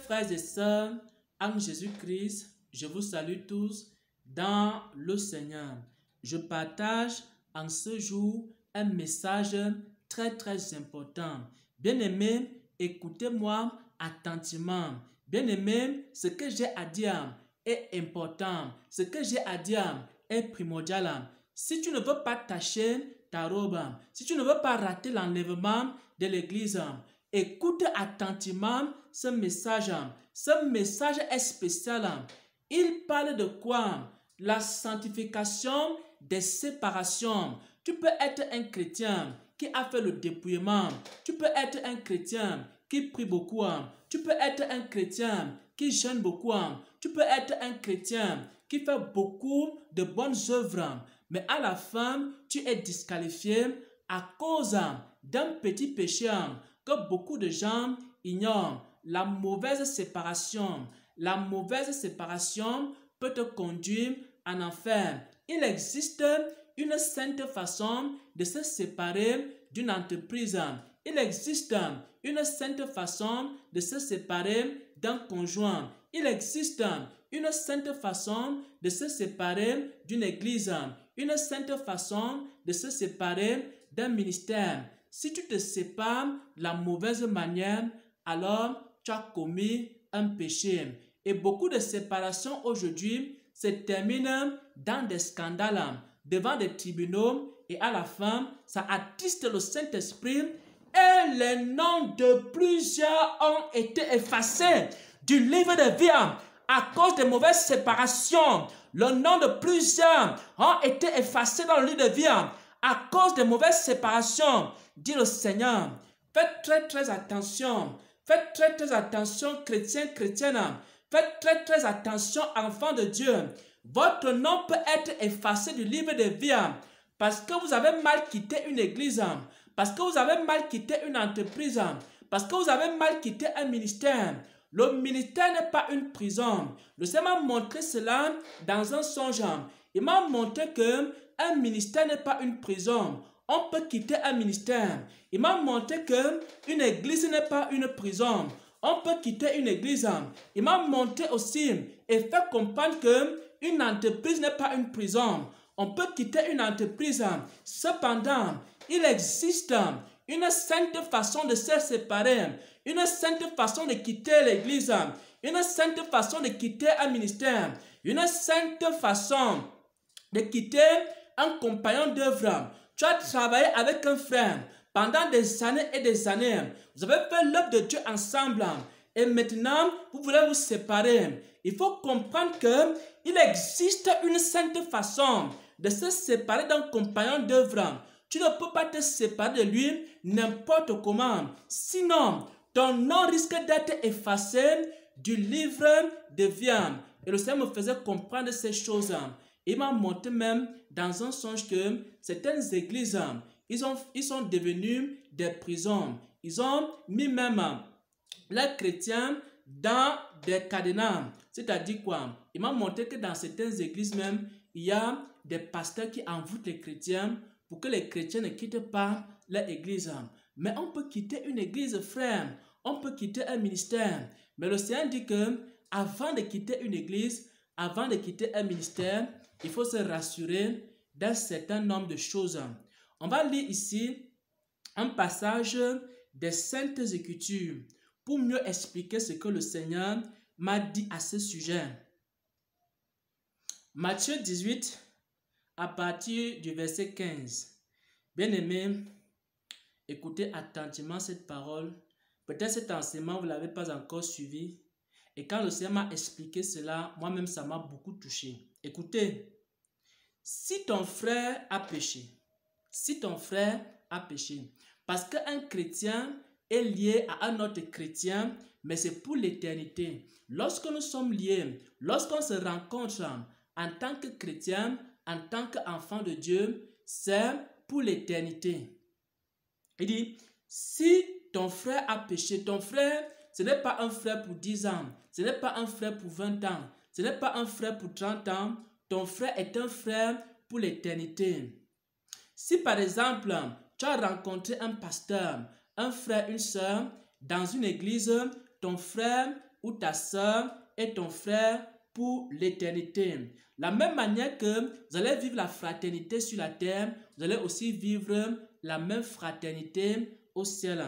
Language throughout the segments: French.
frères et sœurs, en Jésus-Christ, je vous salue tous dans le Seigneur. Je partage en ce jour un message très important. Bien-aimés, écoutez-moi attentivement. Bien-aimés, ce que j'ai à dire est important. Ce que j'ai à dire est primordial. Si tu ne veux pas tacher ta robe, si tu ne veux pas rater l'enlèvement de l'église, écoute attentivement ce message. Ce message est spécial. Il parle de quoi? La sanctification des séparations. Tu peux être un chrétien qui a fait le dépouillement. Tu peux être un chrétien qui prie beaucoup. Tu peux être un chrétien qui jeûne beaucoup. Tu peux être un chrétien qui fait beaucoup de bonnes œuvres. Mais à la fin, tu es disqualifié à cause d'un petit péché que beaucoup de gens ignorent. La mauvaise séparation. La mauvaise séparation peut te conduire en enfer. Il existe une sainte façon de se séparer d'une entreprise. Il existe une sainte façon de se séparer d'un conjoint. Il existe une sainte façon de se séparer d'une église. Une sainte façon de se séparer d'un ministère. Si tu te sépares de la mauvaise manière, alors tu as commis un péché. Et beaucoup de séparations aujourd'hui se terminent dans des scandales, devant des tribunaux, et à la fin, ça attiste le Saint-Esprit et les noms de plusieurs ont été effacés du livre de vie à cause des mauvaises séparations. Le nom de plusieurs ont été effacés dans le livre de vie à cause des mauvaises séparations. Dit le Seigneur, faites très attention. Faites très attention, chrétiens, chrétiennes. Faites très attention, enfants de Dieu. Votre nom peut être effacé du livre de vie parce que vous avez mal quitté une église, parce que vous avez mal quitté une entreprise, parce que vous avez mal quitté un ministère. Le ministère n'est pas une prison. Le Seigneur m'a montré cela dans un songe. Il m'a montré que un ministère n'est pas une prison. On peut quitter un ministère. Il m'a montré que une église n'est pas une prison. On peut quitter une église. Il m'a montré aussi et fait comprendre que une entreprise n'est pas une prison. On peut quitter une entreprise. Cependant, il existe une sainte façon de se séparer, une sainte façon de quitter l'église, une sainte façon de quitter un ministère, une sainte façon de quitter un compagnon d'œuvre. Tu as travaillé avec un frère pendant des années et des années. Vous avez fait l'œuvre de Dieu ensemble. Et maintenant, vous voulez vous séparer. Il faut comprendre qu'il existe une sainte façon de se séparer d'un compagnon d'œuvre. Tu ne peux pas te séparer de lui n'importe comment. Sinon, ton nom risque d'être effacé du livre de vie. Et le Seigneur me faisait comprendre ces choses. Il m'a montré même dans un songe que certaines églises, ils sont devenus des prisons. Ils ont mis même les chrétiens dans des cadenas. C'est-à-dire quoi? Il m'a montré que dans certaines églises même, il y a des pasteurs qui envoûtent les chrétiens pour que les chrétiens ne quittent pas leur église. Mais on peut quitter une église, frère. On peut quitter un ministère. Mais le Seigneur dit que avant de quitter une église, avant de quitter un ministère, il faut se rassurer d'un certain nombre de choses. On va lire ici un passage des Saintes Écritures pour mieux expliquer ce que le Seigneur m'a dit à ce sujet. Matthieu 18, à partir du verset 15. Bien-aimés, écoutez attentivement cette parole. Peut-être cet enseignement, vous ne l'avez pas encore suivi. Et quand le Seigneur m'a expliqué cela, moi-même, ça m'a beaucoup touché. Écoutez, si ton frère a péché, parce qu'un chrétien est lié à un autre chrétien, mais c'est pour l'éternité. Lorsque nous sommes liés, lorsqu'on se rencontre en tant que chrétien, en tant qu'enfant de Dieu, c'est pour l'éternité. Il dit, si ton frère a péché, ton frère, ce n'est pas un frère pour 10 ans, ce n'est pas un frère pour 20 ans, ce n'est pas un frère pour 30 ans, ton frère est un frère pour l'éternité. Si par exemple, tu as rencontré un pasteur, un frère, une sœur, dans une église, ton frère ou ta soeur est ton frère pour l'éternité. La même manière que vous allez vivre la fraternité sur la terre, vous allez aussi vivre la même fraternité au ciel.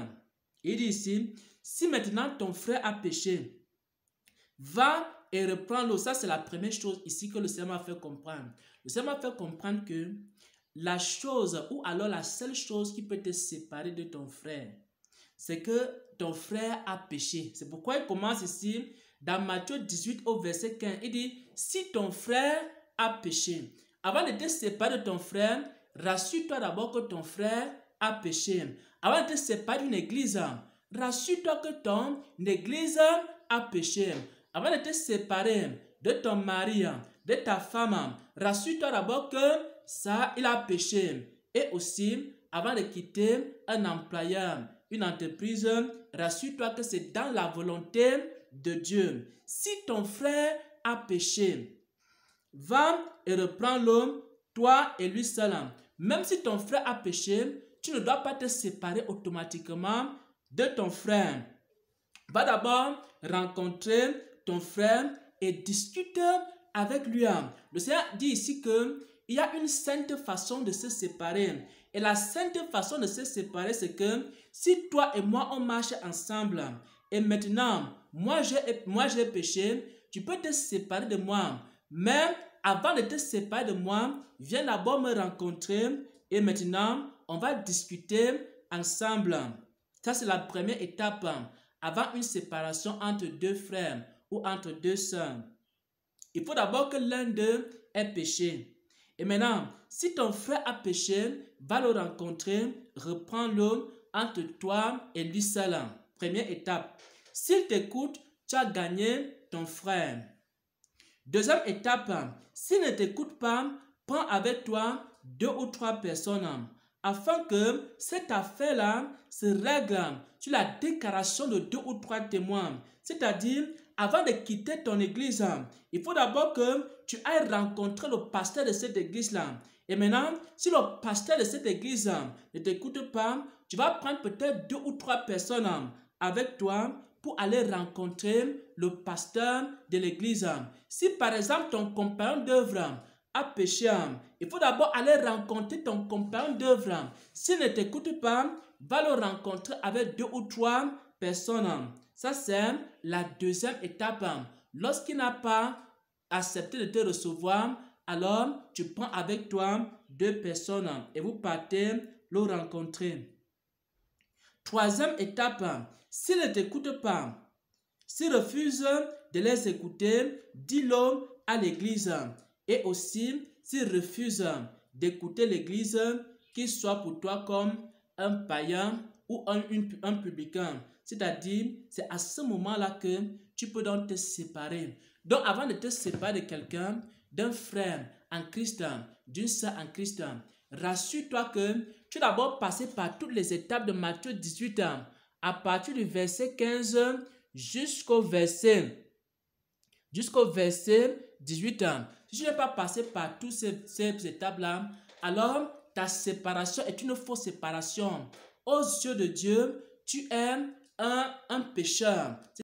Il dit ici, si maintenant ton frère a péché, va et reprends l'eau. Ça, c'est la première chose ici que le Seigneur m'a fait comprendre. Le Seigneur m'a fait comprendre que la chose ou alors la seule chose qui peut te séparer de ton frère, c'est que ton frère a péché. C'est pourquoi il commence ici dans Matthieu 18 au verset 15. Il dit, si ton frère a péché, avant de te séparer de ton frère, rassure-toi d'abord que ton frère a péché. Avant de te séparer d'une église, rassure-toi que ton église a péché. Avant de te séparer de ton mari, de ta femme, rassure-toi d'abord que ça, il a péché. Et aussi, avant de quitter un employeur, une entreprise, rassure-toi que c'est dans la volonté de Dieu. Si ton frère a péché, va et reprends l'homme, toi et lui seul. Même si ton frère a péché, tu ne dois pas te séparer automatiquement de ton frère. Va d'abord rencontrer ton frère et discute avec lui. Le Seigneur dit ici qu'il y a une sainte façon de se séparer. Et la sainte façon de se séparer, c'est que si toi et moi, on marche ensemble, et maintenant, moi j'ai péché, tu peux te séparer de moi. Mais avant de te séparer de moi, viens d'abord me rencontrer et maintenant, on va discuter ensemble. Ça, c'est la première étape avant une séparation entre deux frères ou entre deux sœurs. Il faut d'abord que l'un d'eux ait péché. Et maintenant, si ton frère a péché, va le rencontrer, reprends-le entre toi et lui seul. Première étape. S'il t'écoute, tu as gagné ton frère. Deuxième étape, s'il ne t'écoute pas, prends avec toi 2 ou 3 personnes afin que cette affaire-là se règle sur la déclaration de 2 ou 3 témoins. C'est-à-dire, avant de quitter ton église, il faut d'abord que tu ailles rencontrer le pasteur de cette église-là. Et maintenant, si le pasteur de cette église ne t'écoute pas, tu vas prendre peut-être 2 ou 3 personnes avec toi pour aller rencontrer le pasteur de l'église. Si par exemple ton compagnon d'œuvre a péché, il faut d'abord aller rencontrer ton compagnon d'œuvre. S'il ne t'écoute pas, va le rencontrer avec 2 ou 3 personnes. Ça, c'est la deuxième étape. Lorsqu'il n'a pas accepté de te recevoir, alors tu prends avec toi 2 personnes et vous partez le rencontrer. Troisième étape, s'il ne t'écoute pas, s'il refuse de les écouter, dis-le à l'église. Et aussi, s'il refuse d'écouter l'église, qu'il soit pour toi comme un païen ou un publicain. C'est-à-dire, c'est à ce moment-là que tu peux donc te séparer. Donc, avant de te séparer de quelqu'un, d'un frère en Christ, d'une sœur en Christ, rassure-toi que tu dois d'abord passer par toutes les étapes de Matthieu 18, à partir du verset 15 jusqu'au verset 18. Si tu n'es pas passé par toutes ces étapes-là, alors ta séparation est une fausse séparation. Aux yeux de Dieu, tu es un pécheur.